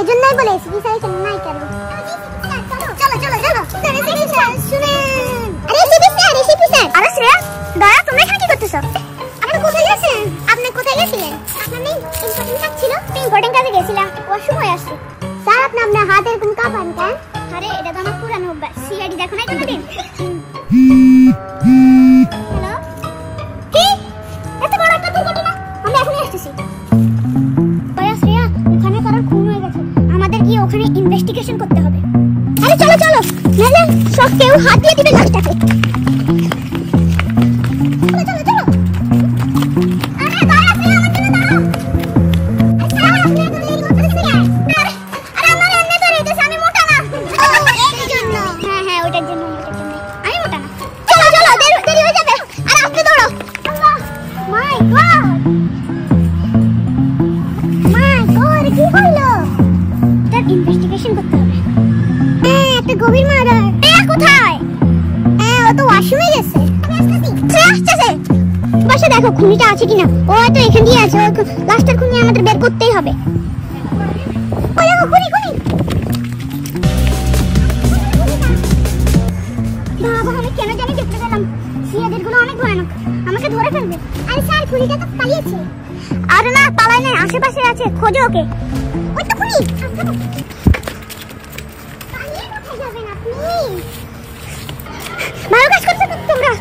এই জন্যই বলে সিপি স্যার কেন নাই কেন। চলো চলো চলো সিপি স্যার শুনেন। আরে সিপি স্যার আরে শ্রেয়া দয়া তুমি এখানে কি করতেছো? আপনি কোথায় গেছেন? আপনি কোথায় গেছিলেন? আপনার ইম্পর্টেন্ট কাজ ছিল? ইম্পর্টেন্ট কাজে গেছিলাম, ওয়াশরুম হয়ে আসছি। স্যার আপনি আপনার হাত এরকম কাঁপান কেন? আরে এটা তো আমার পুরানো অভ্যাস, সিআইডি দেখো না কোনোদিন? হ্যালো কি এত বড় একটা দুর্ঘটনা? আমি এখনই আসতেছি। দয়া শ্রেয়া ওখানে কারোর খুন হয়ে গেছে, আমাদের গিয়ে ওখানে ইনভেস্টিগেশন করতে হবে। আরে চলো চলো নালে সব কেউ হাত দিয়ে দিবে লাশটাকে। চলো চলো চলো। আরে দয়া শ্রেয়া আমার জন্য দাঁড়াও। আচ্ছা আপনি তো লেট করতেছেন কেন? আরে আমার এমনি তো রইতেছে, আমি মোটা না। এই জন্য হ্যাঁ হ্যাঁ ওটার জন্য আমি মোটা না। চলো চলো দেরি হয়ে যাবে। আর আস্তে দৌড়ো। আল্লাহ মাই গড কি হলো? তার ইনভেস্টিগেশন করতে হবে। একটা গভীর মার্ডার। কোথায়? ও তো ওয়াশরুমে গেছে। আসতেছে বাসা দেখো খুনিটা আছে কিনা। ও হয়তো এখান দিয়ে আছে, লাস্টের খুনি আমাদের বের করতেই হবে। ওই দেখো খুনি বাবা আমি কেন জানি দেখতে পেলাম সিআইডির গুলো অনেক ভয়ানক, আমাকে ধরে ফেলবে। আরে স্যার খুনিটা তো পালিয়েছে। আরে না পালায় নাই, আশেপাশে আছে, খোঁজো ওকে। ওই তো খুনি। পালিয়ে কোথায় যাবেন আপনি? ভালো কাজ করছো তোমরা।